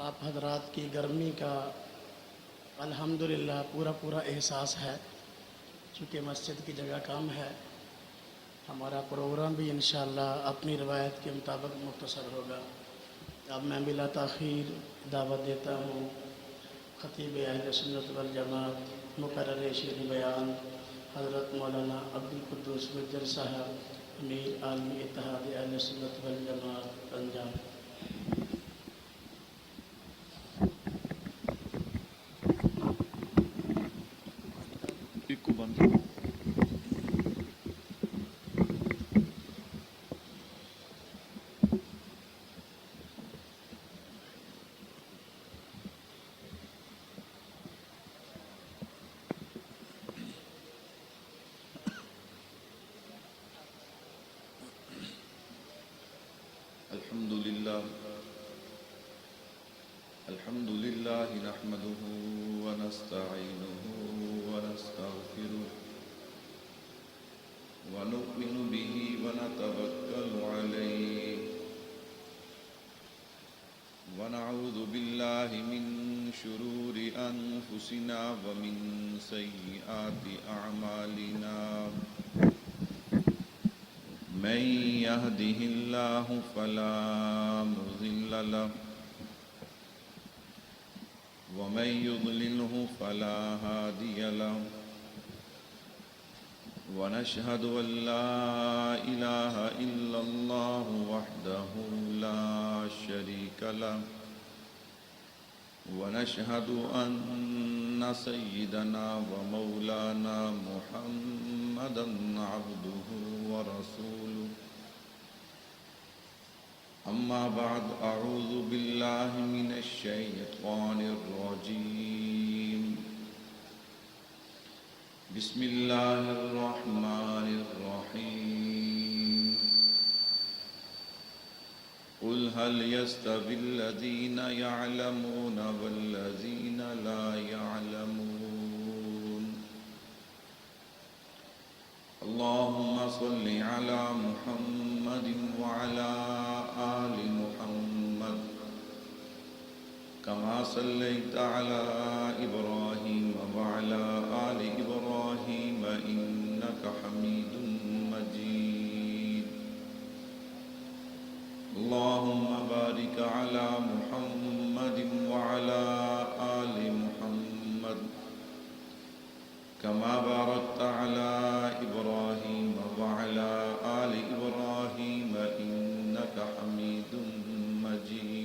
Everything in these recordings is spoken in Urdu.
آپ حضرات کی گرمی کا الحمدللہ پورا احساس ہے، چونکہ مسجد کی جگہ کم ہے۔ ہمارا پروگرام بھی انشاءاللہ اپنی روایت کے مطابق مختصر ہوگا۔ اب میں بلا تاخیر دعوت دیتا ہوں خطیب اہل سنت والجماعت مقرر شیخ بیان حضرت مولانا عبدالقدوس گجر صاحب، امیر عالمی اتحاد اہل سنت والجماعت پنجاب۔ الحمد لله نحمده ونستعينه ونستغفره ونؤمن به ونتوكل عليه ونعوذ بالله من شرور أنفسنا ومن سيئات أعمالنا من يهده الله فلا مضل له ومن يضلله فلا هادي له ونشهد أن لا إله إلا الله وحده لا شريك له ونشهد أن سيدنا ومولانا محمدا عبده ورسوله أما بعد أعوذ بالله من الشيطان الرجيم بسم الله الرحمن الرحيم قل هل يستوي الذين يعلمون والذين لا يعلمون اللهم صل على محمد وعلى آل محمد كما صليت على إبراهيم وعلى آل إبراهيم إنك حميد مجيد اللهم بارك على محمد وعلى آل محمد كما باركت على إبراهيم وعلى آل إبراهيم إنك حميد مجيد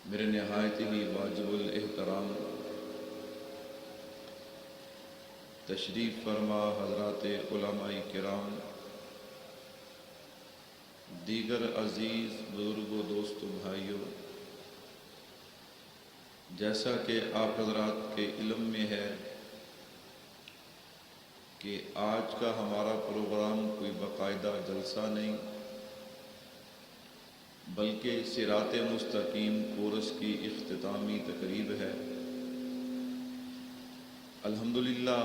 میرے نہایت ہی واجب الاحترام تشریف فرما حضرات علماء کرام، دیگر عزیز بزرگوں، دوستوں، بھائیوں، جیسا کہ آپ حضرات کے علم میں ہے کہ آج کا ہمارا پروگرام کوئی باقاعدہ جلسہ نہیں بلکہ صراط مستقیم کورس کی اختتامی تقریب ہے۔ الحمدللہ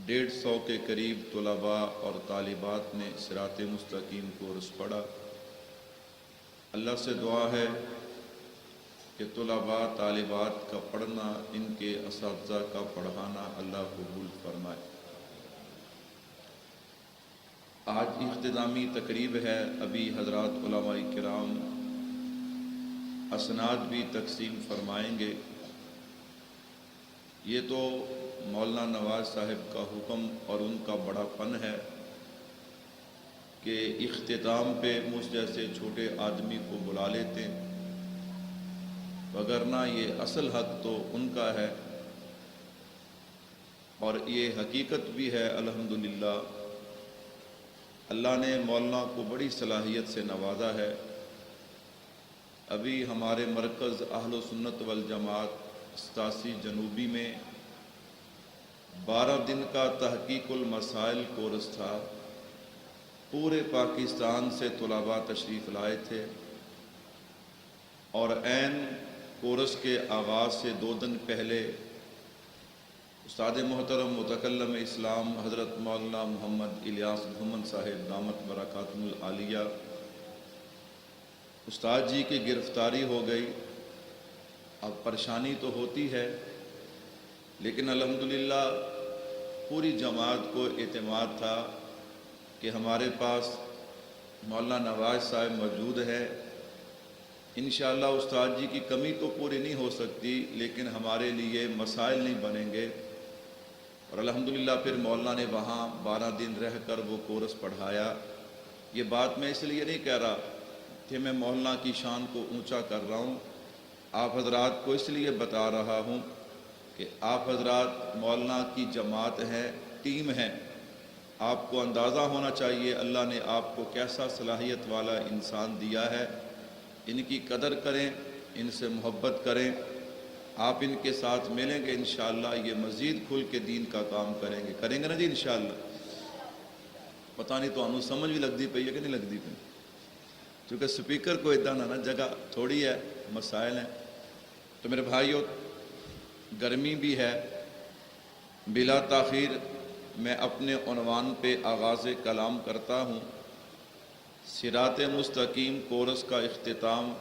150 کے قریب طلباء اور طالبات نے صراط مستقیم کورس پڑھا۔ اللہ سے دعا ہے کہ طلباء طالبات کا پڑھنا، ان کے اساتذہ کا پڑھانا اللہ قبول فرمائے۔ آج اختتامی تقریب ہے، ابھی حضرات علماء کرام اسناد بھی تقسیم فرمائیں گے۔ یہ تو مولانا نواز صاحب کا حکم اور ان کا بڑا پن ہے کہ اختتام پہ مجھ جیسے چھوٹے آدمی کو بلا لیتے، وگرنہ یہ اصل حق تو ان کا ہے، اور یہ حقیقت بھی ہے۔ الحمدللہ اللہ نے مولانا کو بڑی صلاحیت سے نوازا ہے۔ ابھی ہمارے مرکز اہل سنت والجماعت 87 جنوبی میں 12 دن کا تحقیق المسائل کورس تھا۔ پورے پاکستان سے طلباء تشریف لائے تھے، اور عین کورس کے آغاز سے 2 دن پہلے استاد محترم متکلم اسلام حضرت مولانا محمد الیاس گھومن صاحب دامت برکاتہم العالیہ، استاد جی کی گرفتاری ہو گئی۔ اب پریشانی تو ہوتی ہے، لیکن الحمدللہ پوری جماعت کو اعتماد تھا کہ ہمارے پاس مولانا نواز صاحب موجود ہے۔ انشاءاللہ استاد جی کی کمی تو پوری نہیں ہو سکتی، لیکن ہمارے لیے مسائل نہیں بنیں گے۔ اور الحمدللہ پھر مولانا نے وہاں 12 دن رہ کر وہ کورس پڑھایا۔ یہ بات میں اس لیے نہیں کہہ رہا کہ میں مولانا کی شان کو اونچا کر رہا ہوں، آپ حضرات کو اس لیے بتا رہا ہوں کہ آپ حضرات مولانا کی جماعت ہے، ٹیم ہے۔ آپ کو اندازہ ہونا چاہیے اللہ نے آپ کو کیسا صلاحیت والا انسان دیا ہے۔ ان کی قدر کریں، ان سے محبت کریں، آپ ان کے ساتھ ملیں گے انشاءاللہ یہ مزید کھل کے دین کا کام کریں گے نا جی انشاءاللہ۔ پتہ نہیں تو انہوں سمجھ بھی لگتی پئی ہے کہ نہیں لگتی پئی، کیونکہ سپیکر کو ادھا نہ جگہ تھوڑی ہے، مسائل ہیں۔ تو میرے بھائیو، گرمی بھی ہے، بلا تاخیر میں اپنے عنوان پہ آغاز کلام کرتا ہوں۔ صراط مستقیم کورس کا اختتام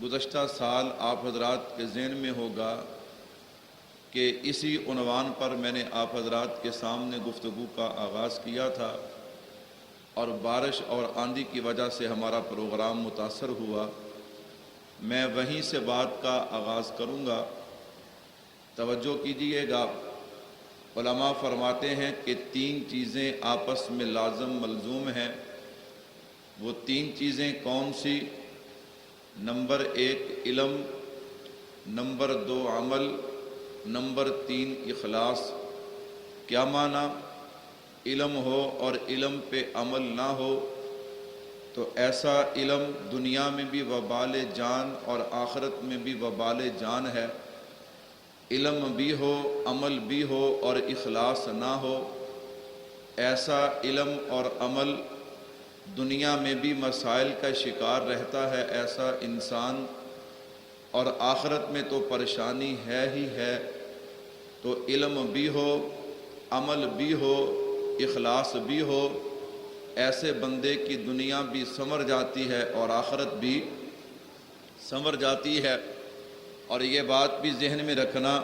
گزشتہ سال آپ حضرات کے ذہن میں ہوگا کہ اسی عنوان پر میں نے آپ حضرات کے سامنے گفتگو کا آغاز کیا تھا، اور بارش اور آندھی کی وجہ سے ہمارا پروگرام متاثر ہوا۔ میں وہیں سے بات کا آغاز کروں گا، توجہ کیجئے گا۔ علماء فرماتے ہیں کہ 3 چیزیں آپس میں لازم ملزوم ہیں۔ وہ 3 چیزیں کون سی؟ نمبر 1 علم، نمبر 2 عمل، نمبر 3 اخلاص۔ کیا معنی؟ علم ہو اور علم پہ عمل نہ ہو تو ایسا علم دنیا میں بھی وبال جان اور آخرت میں بھی وبال جان ہے۔ علم بھی ہو، عمل بھی ہو اور اخلاص نہ ہو، ایسا علم اور عمل دنیا میں بھی مسائل کا شکار رہتا ہے ایسا انسان، اور آخرت میں تو پریشانی ہے ہی ہے۔ تو علم بھی ہو، عمل بھی ہو، اخلاص بھی ہو، ایسے بندے کی دنیا بھی سنور جاتی ہے اور آخرت بھی سنور جاتی ہے۔ اور یہ بات بھی ذہن میں رکھنا،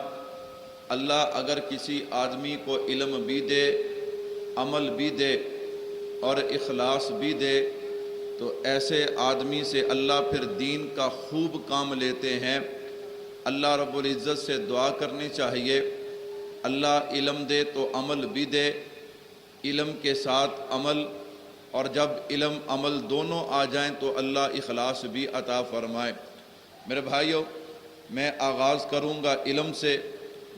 اللہ اگر کسی آدمی کو علم بھی دے، عمل بھی دے اور اخلاص بھی دے، تو ایسے آدمی سے اللہ پھر دین کا خوب کام لیتے ہیں۔ اللہ رب العزت سے دعا کرنی چاہیے اللہ علم دے تو عمل بھی دے، علم کے ساتھ عمل، اور جب علم عمل دونوں آ جائیں تو اللہ اخلاص بھی عطا فرمائے۔ میرے بھائیو، میں آغاز کروں گا علم سے،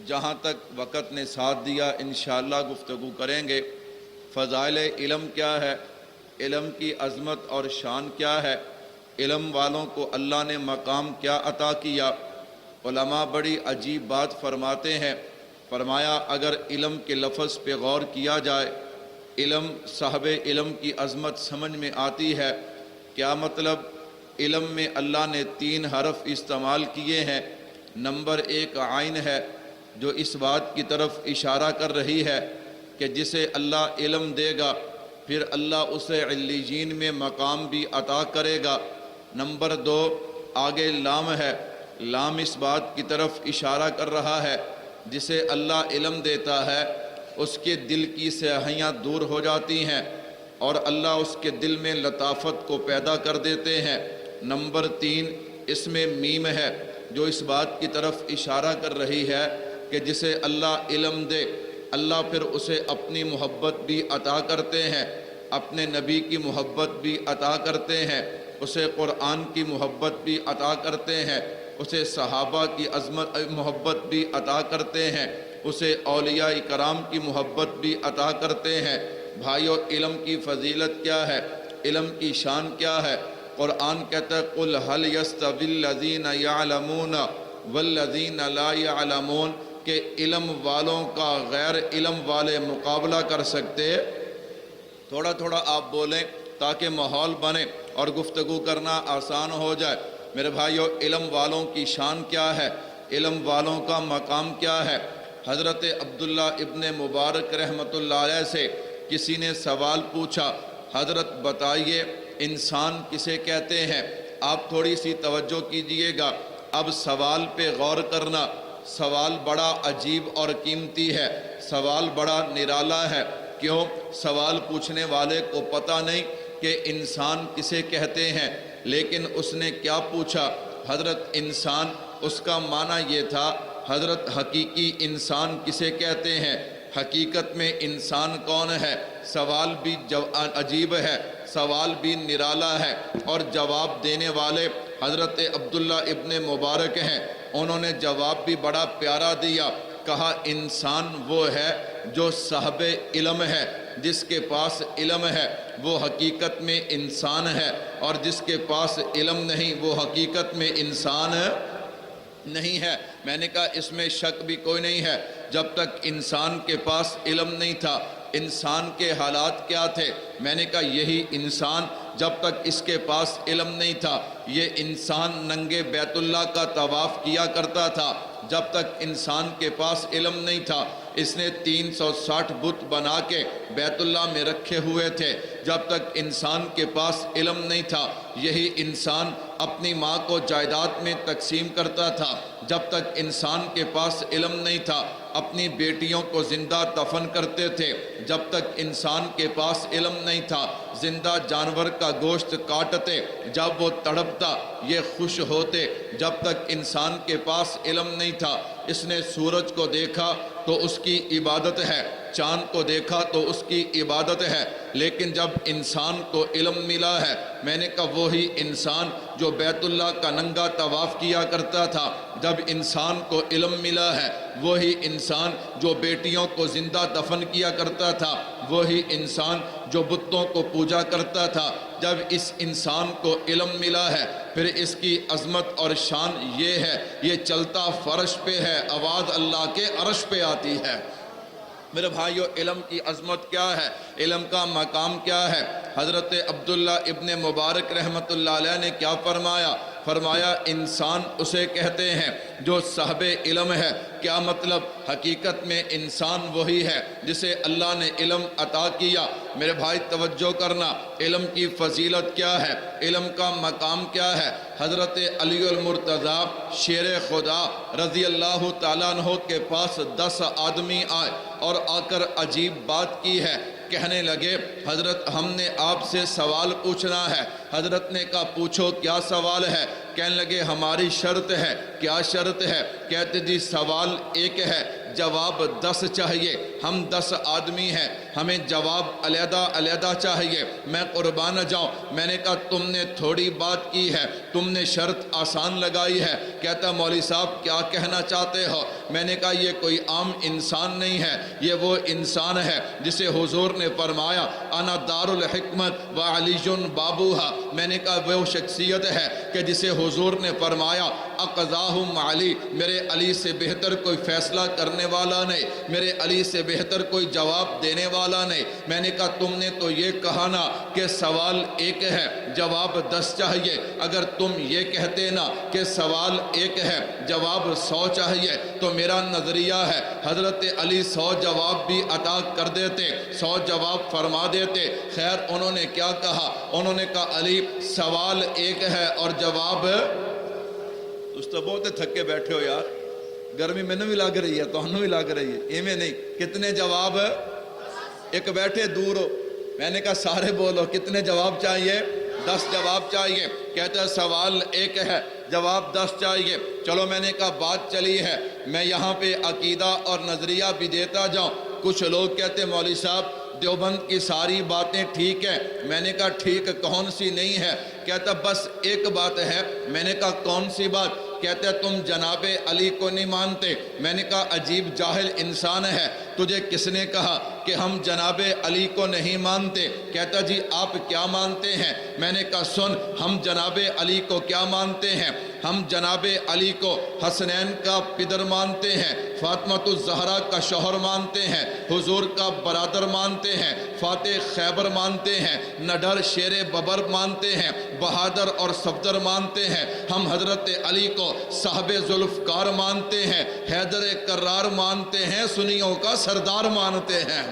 جہاں تک وقت نے ساتھ دیا انشاءاللہ گفتگو کریں گے۔ فضائل علم کیا ہے؟ علم کی عظمت اور شان کیا ہے؟ علم والوں کو اللہ نے مقام کیا عطا کیا؟ علماء بڑی عجیب بات فرماتے ہیں، فرمایا اگر علم کے لفظ پہ غور کیا جائے، علم، صاحب علم کی عظمت سمجھ میں آتی ہے۔ کیا مطلب؟ علم میں اللہ نے 3 حرف استعمال کیے ہیں۔ نمبر 1 عین ہے، جو اس بات کی طرف اشارہ کر رہی ہے کہ جسے اللہ علم دے گا پھر اللہ اسے علیین میں مقام بھی عطا کرے گا۔ نمبر 2 آگے لام ہے، لام اس بات کی طرف اشارہ کر رہا ہے جسے اللہ علم دیتا ہے اس کے دل کی سیاہیاں دور ہو جاتی ہیں اور اللہ اس کے دل میں لطافت کو پیدا کر دیتے ہیں۔ نمبر 3 اس میں میم ہے، جو اس بات کی طرف اشارہ کر رہی ہے کہ جسے اللہ علم دے اللہ پھر اسے اپنی محبت بھی عطا کرتے ہیں، اپنے نبی کی محبت بھی عطا کرتے ہیں، اسے قرآن کی محبت بھی عطا کرتے ہیں، اسے صحابہ کی عظمت محبت بھی عطا کرتے ہیں، اسے اولیاء کرام کی محبت بھی عطا کرتے ہیں۔ بھائیو، علم کی فضیلت کیا ہے؟ علم کی شان کیا ہے؟ قرآن کہتا ہے قُلْ هَلْ يَسْتَوِي الَّذِينَ يَعْلَمُونَ وَالَّذِينَ لَا يَعْلَمُونَ، کہ علم والوں کا غیر علم والے مقابلہ کر سکتے؟ تھوڑا تھوڑا آپ بولیں تاکہ ماحول بنے اور گفتگو کرنا آسان ہو جائے۔ میرے بھائیو، علم والوں کی شان کیا ہے؟ علم والوں کا مقام کیا ہے؟ حضرت عبداللہ ابن مبارک رحمۃ اللہ علیہ سے کسی نے سوال پوچھا، حضرت بتائیے انسان کسے کہتے ہیں؟ آپ تھوڑی سی توجہ کیجئے گا، اب سوال پہ غور کرنا۔ سوال بڑا عجیب اور قیمتی ہے، سوال بڑا نرالا ہے۔ کیوں؟ سوال پوچھنے والے کو پتہ نہیں کہ انسان کسے کہتے ہیں، لیکن اس نے کیا پوچھا؟ حضرت انسان، اس کا معنی یہ تھا حضرت حقیقی انسان کسے کہتے ہیں، حقیقت میں انسان کون ہے؟ سوال بھی عجیب ہے، سوال بھی نرالا ہے، اور جواب دینے والے حضرت عبداللہ ابن مبارک ہیں۔ انہوں نے جواب بھی بڑا پیارا دیا، کہا انسان وہ ہے جو صاحب علم ہے، جس کے پاس علم ہے وہ حقیقت میں انسان ہے، اور جس کے پاس علم نہیں وہ حقیقت میں انسان نہیں ہے۔ میں نے کہا اس میں شک بھی کوئی نہیں ہے، جب تک انسان کے پاس علم نہیں تھا انسان کے حالات کیا تھے؟ میں نے کہا یہی انسان جب تک اس کے پاس علم نہیں تھا، یہ انسان ننگے بیت اللہ کا طواف کیا کرتا تھا۔ جب تک انسان کے پاس علم نہیں تھا اس نے 360 بت بنا کے بیت اللہ میں رکھے ہوئے تھے۔ جب تک انسان کے پاس علم نہیں تھا یہی انسان اپنی ماں کو جائیداد میں تقسیم کرتا تھا۔ جب تک انسان کے پاس علم نہیں تھا اپنی بیٹیوں کو زندہ دفن کرتے تھے۔ جب تک انسان کے پاس علم نہیں تھا زندہ جانور کا گوشت کاٹتے، جب وہ تڑپتا یہ خوش ہوتے۔ جب تک انسان کے پاس علم نہیں تھا اس نے سورج کو دیکھا تو اس کی عبادت ہے، چاند کو دیکھا تو اس کی عبادت ہے، لیکن جب انسان کو علم ملا ہے، میں نے کہا وہی انسان جو بیت اللہ کا ننگا طواف کیا کرتا تھا، جب انسان کو علم ملا ہے وہی انسان جو بیٹیوں کو زندہ دفن کیا کرتا تھا، وہی انسان جو بتوں کو پوجا کرتا تھا۔ جب اس انسان کو علم ملا ہے پھر اس کی عظمت اور شان یہ ہے، یہ چلتا فرش پہ ہے، آواز اللہ کے عرش پہ آتی ہے۔ میرے بھائیو علم کی عظمت کیا ہے، علم کا مقام کیا ہے؟ حضرت عبداللہ ابن مبارک رحمۃ اللہ علیہ نے کیا فرمایا؟ فرمایا انسان اسے کہتے ہیں جو صاحب علم ہے۔ کیا مطلب؟ حقیقت میں انسان وہی ہے جسے اللہ نے علم عطا کیا۔ میرے بھائی توجہ کرنا، علم کی فضیلت کیا ہے، علم کا مقام کیا ہے؟ حضرت علی المرتضیٰ شیر خدا رضی اللہ تعالیٰ عنہ کے پاس 10 آدمی آئے اور آ کر عجیب بات کی ہے، کہنے لگے حضرت ہم نے آپ سے سوال پوچھنا ہے۔ حضرت نے کہا پوچھو کیا سوال ہے؟ کہنے لگے ہماری شرط ہے۔ کیا شرط ہے؟ کہتے جی سوال ایک ہے، جواب 10 چاہیے، ہم 10 آدمی ہیں، ہمیں جواب علیحدہ علیحدہ چاہیے۔ میں قربان جاؤں، میں نے کہا تم نے تھوڑی بات کی ہے، تم نے شرط آسان لگائی ہے۔ کہتا مولوی صاحب کیا کہنا چاہتے ہو؟ میں نے کہا یہ کوئی عام انسان نہیں ہے، یہ وہ انسان ہے جسے حضور نے فرمایا انا دار الحکمت و علی بابوہا۔ میں نے کہا وہ شخصیت ہے کہ جسے حضور نے فرمایا اقضاہم علی، میرے علی سے بہتر کوئی فیصلہ کرنے والا نہیں، میرے علی سے بہتر کوئی جواب دینے والا نہیں۔ میں نے کہا تم نے تو یہ کہا نا کہ سوال ایک ہے جواب 10 چاہیے، اگر تم یہ کہتے نا کہ سوال ایک ہے جواب 100 چاہیے تو میرا نظریہ ہے حضرت علی 100 جواب بھی عطا کر دیتے، 100 جواب فرما دیتے۔ خیر انہوں نے کیا کہا؟ انہوں نے کہا علی سوال ایک ہے اور جواب اس تو بہت تھکے بیٹھے ہو یار، گرمی میں بھی لگ رہی ہے تو بھی لگ رہی ہے، ایویں نہیں، کتنے جواب؟ ایک بیٹھے دور ہو، میں نے کہا سارے بولو کتنے جواب چاہیے؟ 10 جواب چاہیے۔ کہتا ہے سوال ایک ہے جواب 10 چاہیے۔ چلو میں نے کہا بات چلی ہے، میں یہاں پہ عقیدہ اور نظریہ بھی دیتا جاؤں۔ کچھ لوگ کہتے ہیں مولوی صاحب دیوبند کی ساری باتیں ٹھیک ہیں۔ میں نے کہا ٹھیک کون سی نہیں ہے؟ کہتا بس ایک بات ہے۔ میں نے کہا کون سی بات؟ کہتا ہے تم جناب علی کو نہیں مانتے۔ میں نے کہا عجیب جاہل انسان ہے، تجھے کس نے کہا کہ ہم جناب علی کو نہیں مانتے؟ کہتا جی آپ کیا مانتے ہیں؟ میں نے کہا سن ہم جناب علی کو کیا مانتے ہیں، ہم جناب علی کو حسنین کا پدر مانتے ہیں، فاطمۃ الزہرا کا شوہر مانتے ہیں، حضور کا برادر مانتے ہیں، فاتح خیبر مانتے ہیں، نڈر شیر ببر مانتے ہیں، بہادر اور صفدر مانتے ہیں۔ ہم حضرت علی کو صاحب ذوالفقار مانتے ہیں، حیدر کرار مانتے ہیں، سنیوں کا سردار مانتے ہیں۔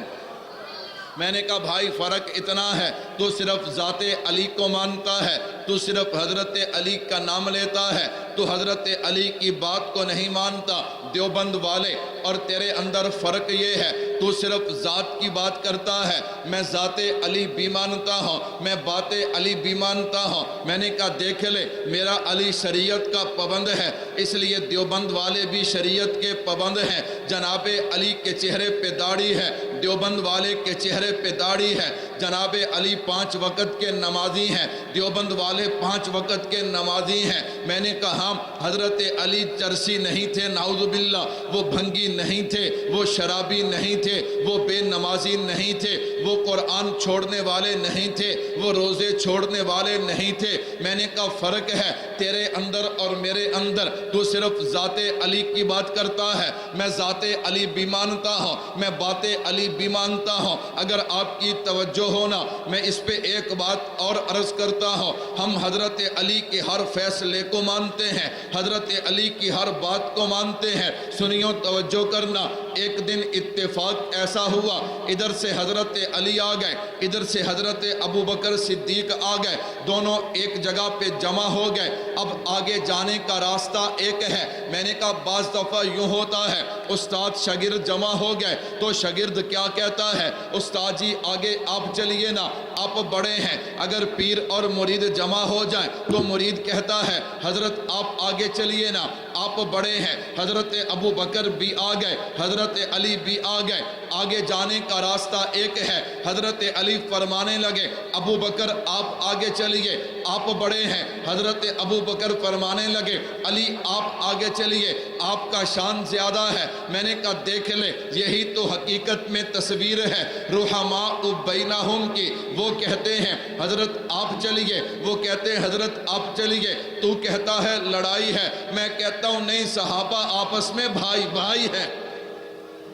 میں نے کہا بھائی فرق اتنا ہے، تو صرف ذات علی کو مانتا ہے، تو صرف حضرت علی کا نام لیتا ہے، تو حضرت علی کی بات کو نہیں مانتا۔ دیوبند والے اور تیرے اندر فرق یہ ہے، تو صرف ذات کی بات کرتا ہے، میں ذات علی بھی مانتا ہوں، میں بات علی بھی مانتا ہوں۔ میں نے کہا دیکھ لے میرا علی شریعت کا پابند ہے، اس لیے دیوبند والے بھی شریعت کے پابند ہیں۔ جناب علی کے چہرے پہ داڑھی ہے، دیوبند والے کے چہرے پہ داڑھی ہے۔ جناب علی 5 وقت کے نمازی ہیں، دیوبند والے 5 وقت کے نمازی ہیں۔ میں نے کہا حضرت علی چرسی نہیں تھے، نعوذ باللہ، وہ بھنگی نہیں تھے، وہ شرابی نہیں تھے، وہ بے نمازی نہیں تھے، وہ قرآن چھوڑنے والے نہیں تھے، وہ روزے چھوڑنے والے نہیں تھے۔ میں نے کہا فرق ہے تیرے اندر اور میرے اندر، تو صرف ذات علی کی بات کرتا ہے، میں ذات علی بھی مانتا ہوں، میں بات علی بھی مانتا ہوں۔ اگر آپ کی توجہ ہونا، میں اس پہ ایک بات اور عرض کرتا ہوں، ہم حضرت علی کے ہر فیصلے کو مانتے ہیں، حضرت علی کی ہر بات کو مانتے ہیں۔ سنیو توجہ کرنا، ایک دن اتفاق ایسا ہوا، ادھر سے حضرت علی آ گئے، ادھر سے حضرت ابو بکر صدیق آ گئے، دونوں ایک جگہ پہ جمع ہو گئے۔ اب آگے جانے کا راستہ ایک ہے۔ میں نے کہا بعض دفعہ یوں ہوتا ہے، استاد شاگرد جمع ہو گئے تو شاگرد کیا کہتا ہے، استاد جی آگے آپ چلیے نا، آپ بڑے ہیں۔ اگر پیر اور مرید جمع ہو جائیں تو مرید کہتا ہے حضرت آپ آگے چلیے نا، آپ بڑے ہیں۔ حضرت ابو بکر بھی آ گئے، حضرت علی بھی آ گئے، آگے جانے کا راستہ ایک ہے۔ حضرت علی فرمانے لگے ابو بکر آپ آگے چلیے، آپ بڑے ہیں۔ حضرت ابو بکر فرمانے لگے علی آپ آگے چلیے، آپ کا شان زیادہ ہے۔ میں نے کہا دیکھ لے، یہی تو حقیقت میں تصویر ہے رحماء بینہم کی۔ وہ کہتے ہیں حضرت آپ چلیے، وہ کہتے ہیں حضرت آپ چلیے، تو کہتا ہے لڑائی ہے، میں کہتا ہوں نہیں، صحابہ آپس میں بھائی بھائی ہیں۔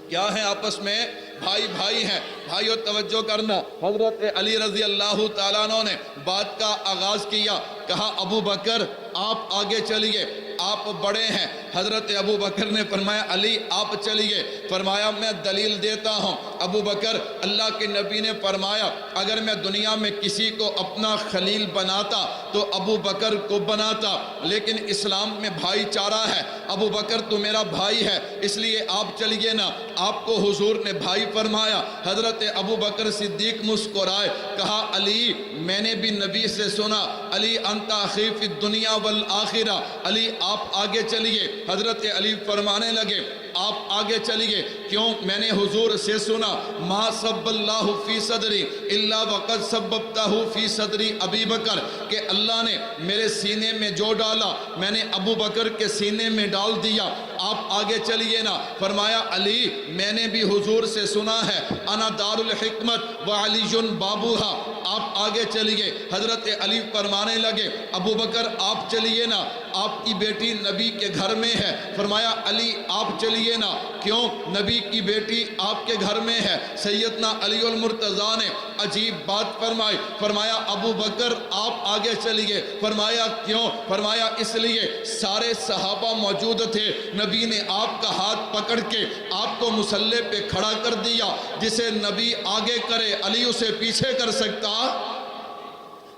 کیا ہیں آپس میں؟ بھائی بھائی ہیں۔ بھائیو توجہ کرنا، حضرت علی رضی اللہ تعالیٰ عنہ نے بات کا آغاز کیا، کہا ابو بکر آپ آگے چلیے، آپ بڑے ہیں۔ حضرت ابو بکر نے فرمایا علی آپ چلیے، فرمایا میں دلیل دیتا ہوں۔ ابو بکر، اللہ کے نبی نے فرمایا اگر میں دنیا میں کسی کو اپنا خلیل بناتا تو ابو بکر کو بناتا، لیکن اسلام میں بھائی چارہ ہے، ابو بکر تو میرا بھائی ہے، اس لیے آپ چلیے نا۔ آپ کو حضور نے بھائی فرمایا۔ حضرت ابو بکر صدیق مسکرائے، کہا علی میں نے بھی نبی سے سنا، علی انت اخی فی الدنیا والآخرہ، علی آپ آگے چلیے۔ حضرت علی فرمانے لگے آپ آگے چلیے، کیوں؟ میں نے حضور سے سنا ما صب اللہ فی صدری الا وقد صببتہ فی صدری ابی بکر، کہ اللہ نے میرے سینے میں جو ڈالا میں نے ابو بکر کے سینے میں ڈال دیا، آپ آگے چلیے نا۔ فرمایا علی میں نے بھی حضور سے سنا ہے انا دار الحکمت وعلی بابوہا، آپ آگے چلیے۔ حضرت علی فرمانے لگے ابو بکر آپ چلیے نا، آپ کی بیٹی نبی کے گھر میں ہے۔ فرمایا علی آپ چلیے نا، کیوں؟ نبی کی بیٹی آپ کے گھر میں ہے۔ سیدنا علی المرتضیٰ نے عجیب بات فرمائی، فرمایا ابو بکر آپ آگے چلیے۔ فرمایا کیوں؟ فرمایا اس لیے سارے صحابہ موجود تھے، نبی نے آپ کا ہاتھ پکڑ کے آپ کو مصلی پہ کھڑا کر دیا، جسے نبی آگے کرے علی اسے پیچھے کر سکتا؟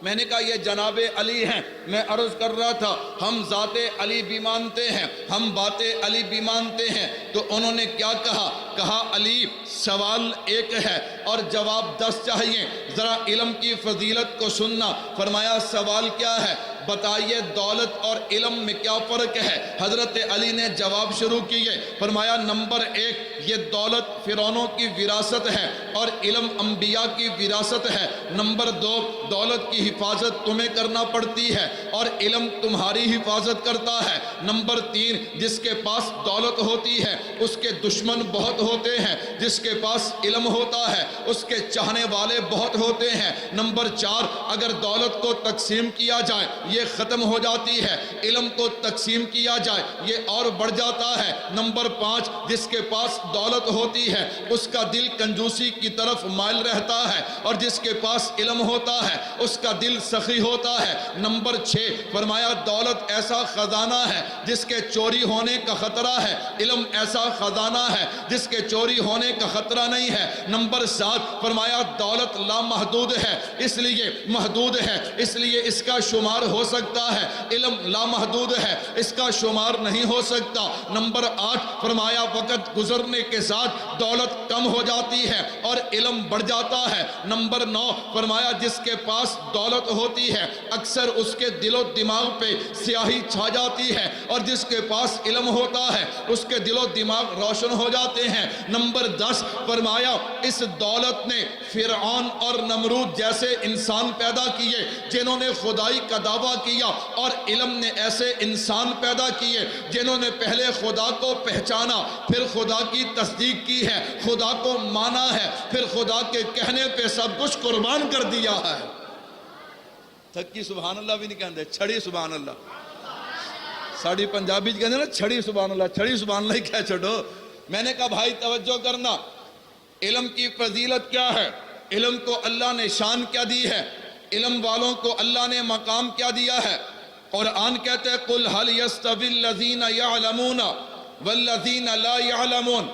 میں نے کہا یہ جناب علی ہیں۔ میں عرض کر رہا تھا ہم ذات علی بھی مانتے ہیں، ہم بات علی بھی مانتے ہیں، تو انہوں نے کیا کہا؟ کہا علی سوال ایک ہے اور جواب 10 چاہیے، ذرا علم کی فضیلت کو سننا۔ فرمایا سوال کیا ہے؟ بتائیے دولت اور علم میں کیا فرق ہے؟ حضرت علی نے جواب شروع کیے، فرمایا نمبر 1 یہ دولت فرعونوں کی وراثت ہے، اور علم انبیاء کی وراثت ہے۔ نمبر 2، دولت کی حفاظت تمہیں کرنا پڑتی ہے اور علم تمہاری حفاظت کرتا ہے۔ نمبر 3، جس کے پاس دولت ہوتی ہے اس کے دشمن بہت ہوتے ہیں، جس کے پاس علم ہوتا ہے اس کے چاہنے والے بہت ہوتے ہیں۔ نمبر 4، اگر دولت کو تقسیم کیا جائے یہ ختم ہو جاتی ہے، علم کو تقسیم کیا جائے یہ اور بڑھ جاتا ہے۔ نمبر 5، جس کے پاس دولت ہوتی ہے اس کا دل کنجوسی کی طرف مائل رہتا ہے اور جس کے پاس علم ہوتا ہے اس کا دل سخی ہوتا ہے۔ نمبر 6، فرمایا دولت ایسا خزانہ ہے جس کے چوری ہونے کا خطرہ ہے، علم ایسا خزانہ ہے جس کے چوری ہونے کا خطرہ نہیں ہے۔ نمبر 7، فرمایا دولت لامحدود ہے اس لیے محدود ہے، اس لیے اس کا شمار ہو سکتا ہے، علم لامحدود ہے اس کا شمار نہیں ہو سکتا۔ نمبر 8، فرمایا وقت گزرنے کے ساتھ دولت کم ہو جاتی ہے اور علم بڑھ جاتا ہے۔ نمبر 9، فرمایا جس کے پاس دولت ہوتی ہے اکثر اس کے دل و دماغ پہ سیاہی چھا جاتی ہے اور جس کے پاس علم ہوتا ہے اس کے دل و دماغ روشن ہو جاتے ہیں۔ نمبر 10، فرمایا اس دولت نے فرعون اور نمرود جیسے انسان پیدا کیے جنہوں نے خدائی کا دعویٰ کیا، اور علم نے ایسے انسان پیدا کیے جنہوں نے پہلے خدا کو پہچانا، پھر خدا کی تصدیق کی ہے، خدا کو مانا ہے، پھر خدا کے کہنے پہ سب کچھ قربان کر دیا ہے۔ تھکی سبحان اللہ بھی نہیں کہتے، چھڑی سبحان اللہ۔ ساڑھی پنجابی کہتے ہیں نا چھڑی سبحان اللہ، چھڑی سبحان اللہ ہی کہہ چھڑو۔ میں نے کہا بھائی توجہ کرنا، علم کی فضیلت کیا ہے، علم کو اللہ نے شان کیا دی ہے، علم والوں کو اللہ نے مقام کیا دیا ہے۔ قرآن کہتے ہیں قُلْ هَلْ يَسْتَوِي الَّذِينَ يَعْلَمُونَ وَالَّذِينَ لَا يَعْلَمُونَ،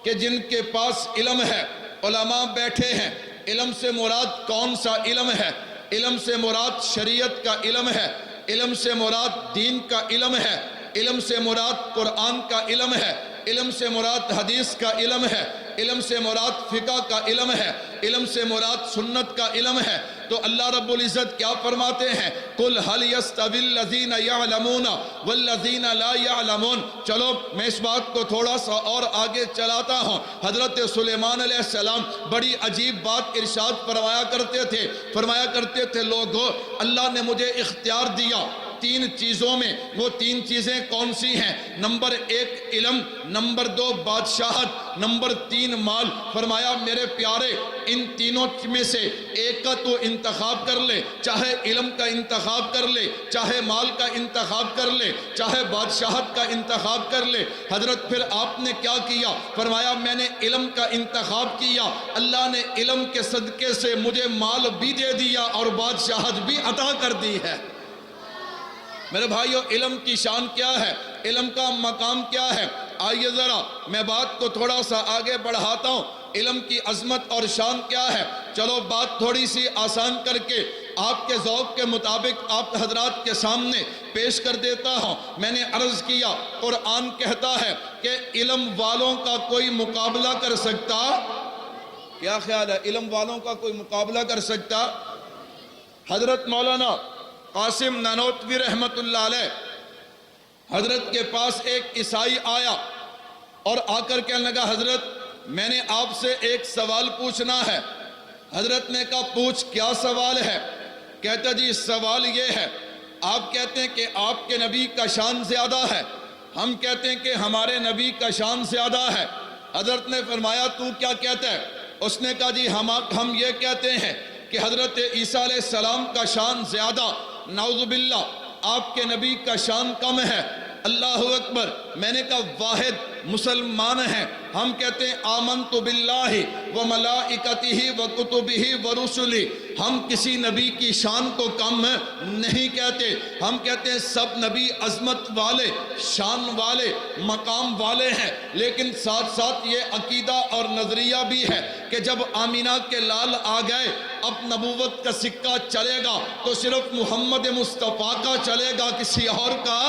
کہ جن کے پاس علم ہے، علماء بیٹھے ہیں، علم سے مراد کون سا علم ہے؟ علم سے مراد شریعت کا علم ہے، علم سے مراد دین کا علم ہے، علم سے مراد قرآن کا علم ہے، علم سے مراد حدیث کا علم ہے، علم سے مراد فقہ کا علم ہے، علم سے مراد سنت کا علم ہے۔ تو اللہ رب العزت کیا فرماتے ہیں؟ قُلْ هَلْ يَسْتَوِي الَّذِينَ يَعْلَمُونَ وَالَّذِينَ لَا يَعْلَمُونَ۔ چلو میں اس بات کو تھوڑا سا اور آگے چلاتا ہوں۔ حضرت سلیمان علیہ السلام بڑی عجیب بات ارشاد فرمایا کرتے تھے، فرمایا کرتے تھے لوگو اللہ نے مجھے اختیار دیا 3 چیزوں میں، وہ 3 چیزیں کون سی ہیں؟ نمبر 1 علم، نمبر 2 بادشاہت، نمبر 3 مال۔ فرمایا میرے پیارے ان تینوں میں سے ایک کا تو انتخاب کر لے، چاہے علم کا انتخاب کر لے، چاہے مال کا انتخاب کر لے، چاہے بادشاہت کا انتخاب کر لے۔ حضرت پھر آپ نے کیا کیا؟ فرمایا میں نے علم کا انتخاب کیا، اللہ نے علم کے صدقے سے مجھے مال بھی دے دیا اور بادشاہت بھی عطا کر دی ہے۔ میرے بھائیو علم کی شان کیا ہے، علم کا مقام کیا ہے؟ آئیے ذرا میں بات کو تھوڑا سا آگے بڑھاتا ہوں، علم کی عظمت اور شان کیا ہے۔ چلو بات تھوڑی سی آسان کر کے آپ کے ذوق کے مطابق آپ حضرات کے سامنے پیش کر دیتا ہوں۔ میں نے عرض کیا قرآن کہتا ہے کہ علم والوں کا کوئی مقابلہ کر سکتا؟ کیا خیال ہے علم والوں کا کوئی مقابلہ کر سکتا؟ حضرت مولانا قاسم نانوتوی رحمت اللہ علیہ حضرت کے پاس ایک عیسائی آیا اور آ کر کہنے لگا حضرت میں نے آپ سے ایک سوال پوچھنا ہے۔ حضرت نے کہا پوچھ کیا سوال ہے؟ کہتا جی سوال یہ ہے، آپ کہتے ہیں کہ آپ کے نبی کا شان زیادہ ہے، ہم کہتے ہیں کہ ہمارے نبی کا شان زیادہ ہے۔ حضرت نے فرمایا تو کیا کہتا ہے؟ اس نے کہا جی ہم یہ کہتے ہیں کہ حضرت عیسیٰ علیہ السلام کا شان زیادہ، نعوذ باللہ آپ کے نبی کا شان کم ہے۔ اللہ اکبر۔ میں نے کہا واحد مسلمان ہیں، ہم کہتے ہیں آمنت باللہ و ملائکتہ و کتبہ و رسلہ، ہم کسی نبی کی شان کو کم نہیں کہتے، ہم کہتے ہیں سب نبی عظمت والے، شان والے، مقام والے ہیں، لیکن ساتھ ساتھ یہ عقیدہ اور نظریہ بھی ہے کہ جب آمینہ کے لال آ گئے اب نبوت کا سکہ چلے گا تو صرف محمد مصطفیٰ کا چلے گا، کسی اور کا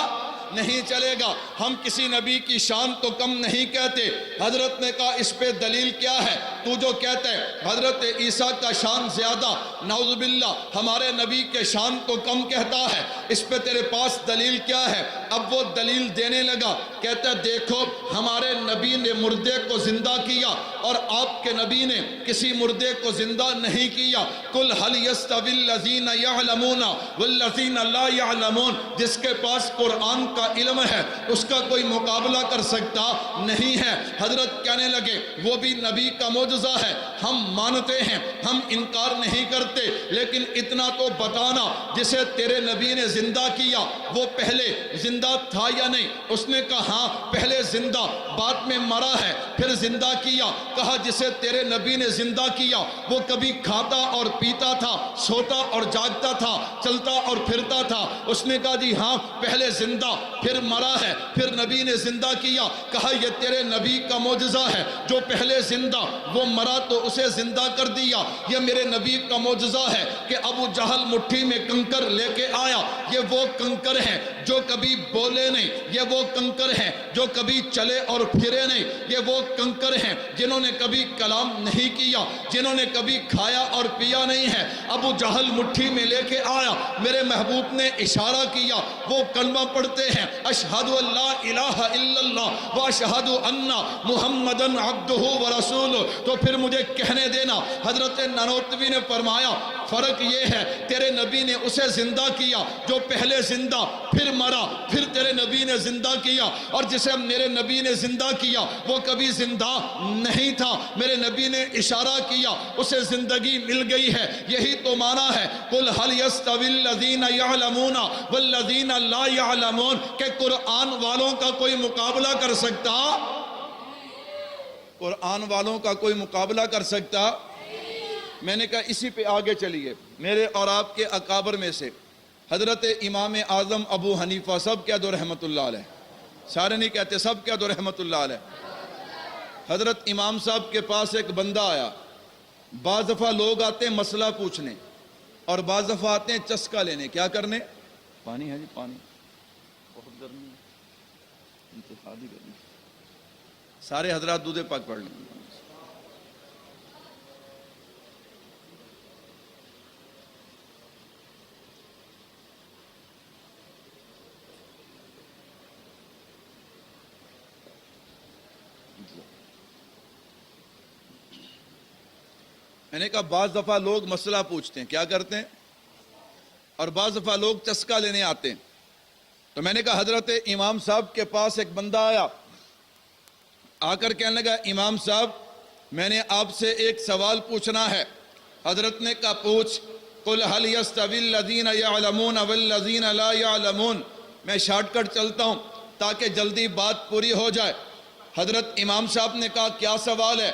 نہیں چلے گا۔ ہم کسی نبی کی شان کو کم نہیں کہتے۔ حضرت نے کہا اس پہ دلیل کیا ہے؟ تو جو کہتا ہے حضرت عیسیٰ کا شان زیادہ، نعوذ باللہ ہمارے نبی کے شان کو کم کہتا ہے، اس پہ تیرے پاس دلیل کیا ہے؟ اب وہ دلیل دینے لگا، کہتا ہے دیکھو ہمارے نبی نے مردے کو زندہ کیا اور آپ کے نبی نے کسی مردے کو زندہ نہیں کیا۔ قُلْ هَلْ يَسْتَوِي الَّذِينَ يَعْلَمُونَ وَالَّذِينَ لَا يَعْلَمُونَ، جس کے پاس قرآن کا علم ہے اس کا کوئی مقابلہ کر سکتا نہیں ہے۔ حضرت کہنے لگے وہ بھی نبی کا معجزہ ہے، ہم مانتے ہیں، ہم انکار نہیں کرتے، لیکن اتنا تو بتانا جسے تیرے نبی نے زندہ کیا وہ پہلے زندہ تھا یا نہیں؟ اس نے کہا ہاں پہلے زندہ، بعد میں مرا ہے، پھر زندہ کیا۔ کہا جسے تیرے نبی نے زندہ کیا وہ کبھی کھاتا اور پیتا تھا، سوتا اور جاگتا تھا، چلتا اور پھرتا تھا؟ اس نے کہا جی ہاں پہلے زندہ پھر مرا ہے پھر نبی نے زندہ کیا۔ کہا یہ تیرے نبی کا معجزہ ہے، جو پہلے زندہ وہ مرا تو اسے زندہ کر دیا۔ یہ میرے نبی کا معجزہ ہے کہ ابو جہل مٹھی میں کنکر لے کے آیا، یہ وہ کنکر ہیں جو کبھی بولے نہیں، یہ وہ کنکر ہیں جو کبھی چلے اور پھرے نہیں، یہ وہ کنکر ہیں جنہوں نے کبھی کلام نہیں کیا، جنہوں نے کبھی کھایا اور پیا نہیں ہے۔ ابو جہل مٹھی میں لے کے آیا، میرے محبوب نے اشارہ کیا، وہ کلمہ پڑھتے ہیں اشہد ان لا الہ الا اللہ واشہد ان محمدن عبدہ ورسولہ۔ تو پھر مجھے کہنے دینا، حضرت نانوتوی نے فرمایا فرق یہ ہے تیرے نبی نے اسے زندہ کیا جو پہلے زندہ پھر مرا، پھر تیرے نبی نے زندہ کیا، اور جسے میرے نبی نے زندہ کیا وہ کبھی زندہ نہیں تھا، میرے نبی نے اشارہ کیا اسے زندگی مل گئی ہے۔ یہی تو معنی ہے قُلْ هَلْ يَسْتَوِي الَّذِينَ يَعْلَمُونَ وَالَّذِينَ لَا يَعْلَمُونَ، کہ قرآن والوں کا کوئی مقابلہ کر سکتا؟ قرآن والوں کا کوئی مقابلہ کر سکتا؟ میں نے کہا اسی پہ آگے چلیے۔ میرے اور آپ کے اکابر میں سے حضرت امام اعظم ابو حنیفہ سب کہہ دو رحمت اللہ علیہ، سارے نہیں کہتے سب کہہ دو رحمت اللہ علیہ۔ حضرت امام صاحب کے پاس ایک بندہ آیا، بعض دفعہ لوگ آتے ہیں مسئلہ پوچھنے اور بعض دفعہ آتے ہیں چسکا لینے۔ کیا کرنے؟ پانی ہے جی پانی، بہت گرمی ہے، انتہائی گرمی۔ سارے حضرات دودھ پاک پڑھ لیں۔ میں نے کہا بعض دفعہ لوگ مسئلہ پوچھتے ہیں، کیا کرتے ہیں؟ اور بعض دفعہ لوگ چسکا لینے آتے ہیں۔ تو میں نے کہا حضرت امام صاحب کے پاس ایک بندہ آیا، آ کر کہنے لگا امام صاحب میں نے آپ سے ایک سوال پوچھنا ہے۔ حضرت نے کہا پوچھ۔ قُلْ هَلْ يَسْتَوِي الَّذِينَ يَعْلَمُونَ وَالَّذِينَ لَا يَعْلَمُونَ۔ میں شارٹ کٹ چلتا ہوں تاکہ جلدی بات پوری ہو جائے۔ حضرت امام صاحب نے کہا کیا سوال ہے؟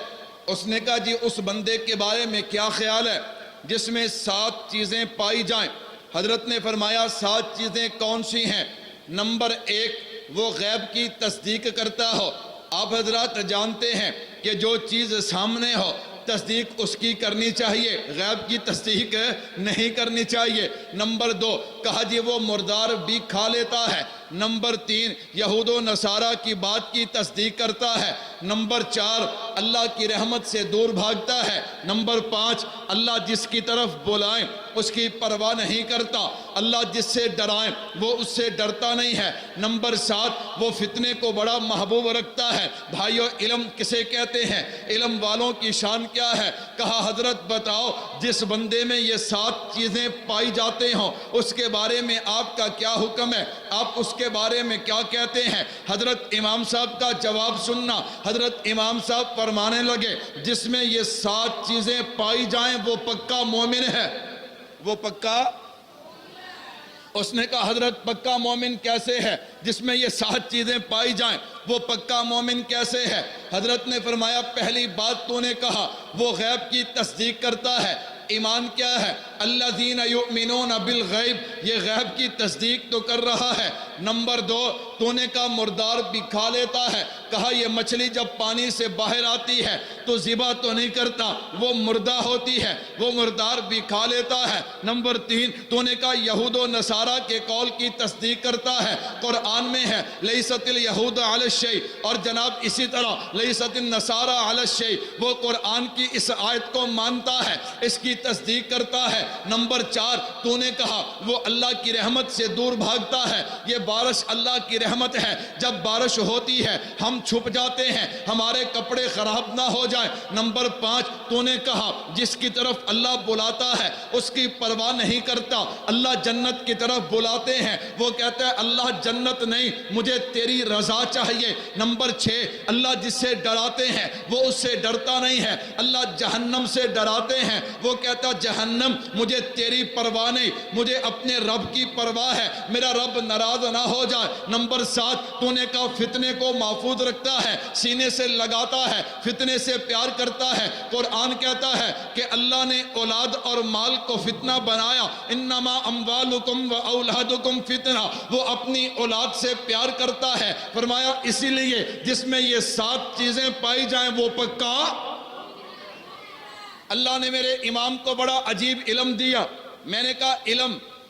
اس نے کہا جی اس بندے کے بارے میں کیا خیال ہے جس میں 7 چیزیں پائی جائیں؟ حضرت نے فرمایا 7 چیزیں کون سی ہیں؟ نمبر 1 وہ غیب کی تصدیق کرتا ہو۔ آپ حضرات جانتے ہیں کہ جو چیز سامنے ہو تصدیق اس کی کرنی چاہیے، غیب کی تصدیق نہیں کرنی چاہیے۔ نمبر 2 کہا جی وہ مردار بھی کھا لیتا ہے۔ نمبر 3 یہود و نصارہ کی بات کی تصدیق کرتا ہے۔ نمبر 4 اللہ کی رحمت سے دور بھاگتا ہے۔ نمبر 5 اللہ جس کی طرف بلائیں اس کی پرواہ نہیں کرتا، اللہ جس سے ڈرائیں وہ اس سے ڈرتا نہیں ہے۔ نمبر 7 وہ فتنے کو بڑا محبوب رکھتا ہے۔ بھائیو علم کسے کہتے ہیں؟ علم والوں کی شان کیا ہے؟ کہا حضرت بتاؤ جس بندے میں یہ 7 چیزیں پائی جاتے ہوں اس کے بارے میں آپ کا کیا حکم ہے؟ آپ اس کے بارے میں کیا کہتے ہیں؟ حضرت امام صاحب کا جواب سننا۔ حضرت امام صاحب فرمانے لگے جس میں یہ 7 چیزیں پائی جائیں وہ پکا مومن ہے۔ وہ پکا، اس نے کہا حضرت پکا مومن کیسے ہے جس میں یہ 7 چیزیں پائی جائیں؟ وہ پکا مومن کیسے ہے؟ حضرت نے فرمایا پہلی بات تو نے کہا وہ غیب کی تصدیق کرتا ہے۔ ایمان کیا ہے؟ الذین یؤمنون بالغیب، یہ غیب کی تصدیق تو کر رہا ہے۔ نمبر 2 تو نے کہا مردار بھی کھا لیتا ہے۔ کہا یہ مچھلی جب پانی سے باہر آتی ہے تو ذبح تو نہیں کرتا، وہ مردہ ہوتی ہے، وہ مردار بھی کھا لیتا ہے۔ نمبر 3 تو نے کہا یہود و نصارہ کے قول کی تصدیق کرتا ہے۔ قرآن میں ہے لیست الیہود علی الشیء، اور جناب اسی طرح لیست النصارى علی الشیء، وہ قرآن کی اس آیت کو مانتا ہے، اس کی تصدیق کرتا ہے۔ نمبر 4 تو نے کہا وہ اللہ کی رحمت سے دور بھاگتا ہے، یہ بارش اللہ کی رحمت ہے، جب بارش ہوتی ہے ہم چھپ جاتے ہیں ہمارے کپڑے خراب نہ ہو جائیں۔ نمبر 5 تو نے کہا جس کی طرف اللہ بلاتا ہے اس کی پرواہ نہیں کرتا، اللہ جنت کی طرف بلاتے ہیں وہ کہتا ہے اللہ جنت نہیں مجھے تیری رضا چاہیے۔ نمبر 6 اللہ جس سے ڈراتے ہیں وہ اس سے ڈرتا نہیں ہے، اللہ جہنم سے ڈراتے ہیں وہ کہتا جہنم مجھے تیری پرواہ نہیں، مجھے اپنے رب کی پرواہ ہے، میرا رب ناراض نہ ہو جائے۔ نمبر 7 تو نے کہا فتنے کو محفوظ رکھتا ہے، سینے سے لگاتا ہے، فتنے سے پیار کرتا ہے۔ قرآن کہتا ہے کہ اللہ نے اولاد اور مال کو فتنہ بنایا، انما اموالکم و اولادکم فتنہ، وہ اپنی اولاد سے پیار کرتا ہے، فرمایا اسی لیے جس میں یہ 7 چیزیں پائی جائیں وہ پکا۔ اللہ نے میرے امام کو بڑا عجیب علم دیا، میں نے کہا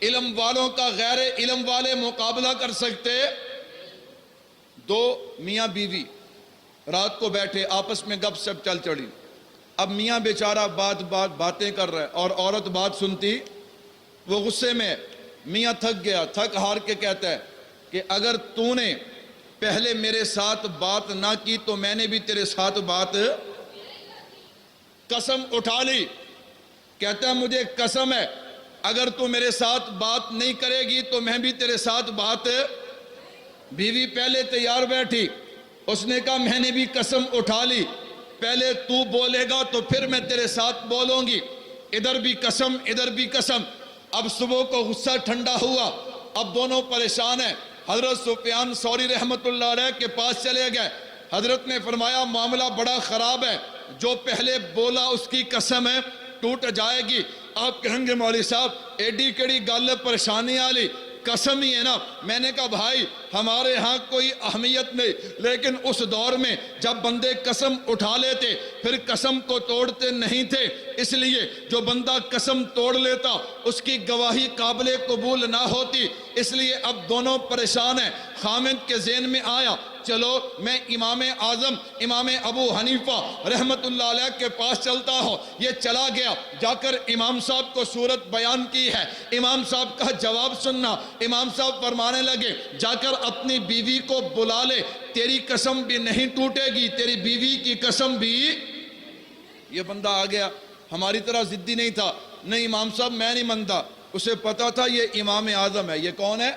علم والوں کا غیر علم والے مقابلہ کر سکتے؟ 2 میاں بیوی رات کو بیٹھے آپس میں گپ شپ چل چڑی، اب میاں بیچارہ باتیں کر رہا ہے اور عورت بات سنتی، وہ غصے میں، میاں تھک گیا، تھک ہار کے کہتا ہے کہ اگر تو نے پہلے میرے ساتھ بات نہ کی تو میں نے بھی تیرے ساتھ بات، قسم اٹھا لی، کہتا ہے مجھے قسم ہے اگر تو میرے ساتھ بات نہیں کرے گی تو میں بھی تیرے ساتھ بات۔ بیوی پہلے تیار بیٹھی، اس نے کہا میں نے بھی قسم اٹھا لی، پہلے تو بولے گا تو پھر میں تیرے ساتھ بولوں گی، ادھر بھی قسم ادھر بھی قسم۔ اب صبح کو غصہ ٹھنڈا ہوا، اب دونوں پریشان ہیں، حضرت سفیان ثوری رحمت اللہ علیہ کے پاس چلے گئے، حضرت نے فرمایا معاملہ بڑا خراب ہے، جو پہلے بولا اس کی قسم ہے ٹوٹ جائے گی۔ آپ کہیں گے مولوی صاحب ایڈی کڑی گل پریشانی آلی، قسم ہی ہے نا۔ میں نے کہا بھائی ہمارے ہاں کوئی اہمیت نہیں، لیکن اس دور میں جب بندے قسم اٹھا لیتے پھر قسم کو توڑتے نہیں تھے، اس لیے جو بندہ قسم توڑ لیتا اس کی گواہی قابل قبول نہ ہوتی، اس لیے اب دونوں پریشان ہیں۔ خامد کے ذہن میں آیا چلو میں امام اعظم امام ابو حنیفہ رحمت اللہ علیہ کے پاس چلتا ہوں۔ یہ چلا گیا، جا کر امام صاحب کو صورت بیان کی ہے، امام صاحب کا جواب سننا، امام صاحب فرمانے لگے جا کر اپنی بیوی کو بلا لے، تیری قسم بھی نہیں ٹوٹے گی، تیری بیوی کی قسم بھی۔ یہ بندہ آ گیا، ہماری طرح ضدی نہیں تھا، نہیں امام صاحب میں نہیں منتا، اسے پتا تھا یہ امام اعظم ہے، یہ کون ہے؟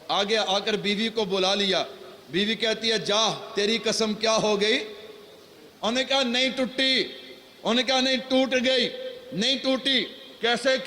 آ گیا، آ کر بیوی کو بلا لیا، بیوی کہتی ہے جا تیری قسم کیا ہو گئی؟ انہوں نے کہا نہیں ٹوٹی، انہوں نے کہا نہیں ٹوٹ گئی، نہیں ٹوٹی، کیسے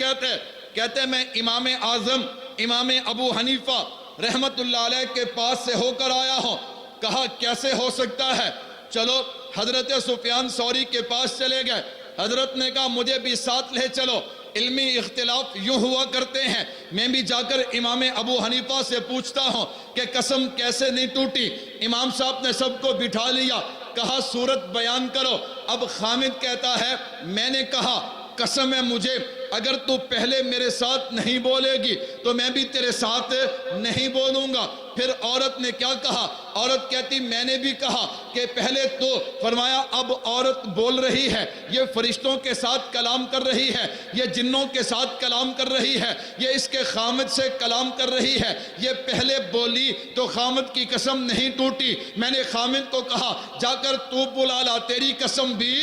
کہتے میں امام اعظم امام ابو حنیفہ رحمت اللہ علیہ کے پاس سے ہو کر آیا ہوں۔ کہا کیسے ہو سکتا ہے؟ چلو حضرت سفیان ثوری کے پاس چلے گئے، حضرت نے کہا مجھے بھی ساتھ لے چلو، علمی اختلاف یوں ہوا کرتے ہیں، میں بھی جا کر امام ابو حنیفہ سے پوچھتا ہوں کہ قسم کیسے نہیں ٹوٹی۔ امام صاحب نے سب کو بٹھا لیا، کہا صورت بیان کرو۔ اب خامد کہتا ہے میں نے کہا قسم ہے مجھے اگر تو پہلے میرے ساتھ نہیں بولے گی تو میں بھی تیرے ساتھ نہیں بولوں گا۔ پھر عورت نے کیا کہا؟ عورت کہتی میں نے بھی کہا کہ پہلے تو، فرمایا اب عورت بول رہی ہے، یہ فرشتوں کے ساتھ کلام کر رہی ہے، یہ جنوں کے ساتھ کلام کر رہی ہے، یہ اس کے خامد سے کلام کر رہی ہے، یہ پہلے بولی تو خامد کی قسم نہیں ٹوٹی، میں نے خامد کو کہا جا کر تو بلا لا تیری قسم بھی۔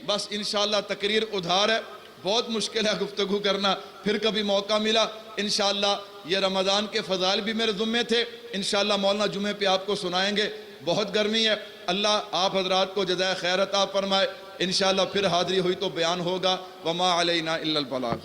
بس انشاءاللہ تقریر ادھار ہے، بہت مشکل ہے گفتگو کرنا، پھر کبھی موقع ملا انشاءاللہ۔ یہ رمضان کے فضائل بھی میرے ذمے تھے، انشاءاللہ مولانا جمعے پہ آپ کو سنائیں گے۔ بہت گرمی ہے، اللہ آپ حضرات کو جزائے خیر عطا فرمائے، انشاءاللہ پھر حاضری ہوئی تو بیان ہوگا۔ وما علینا الا البلاغ۔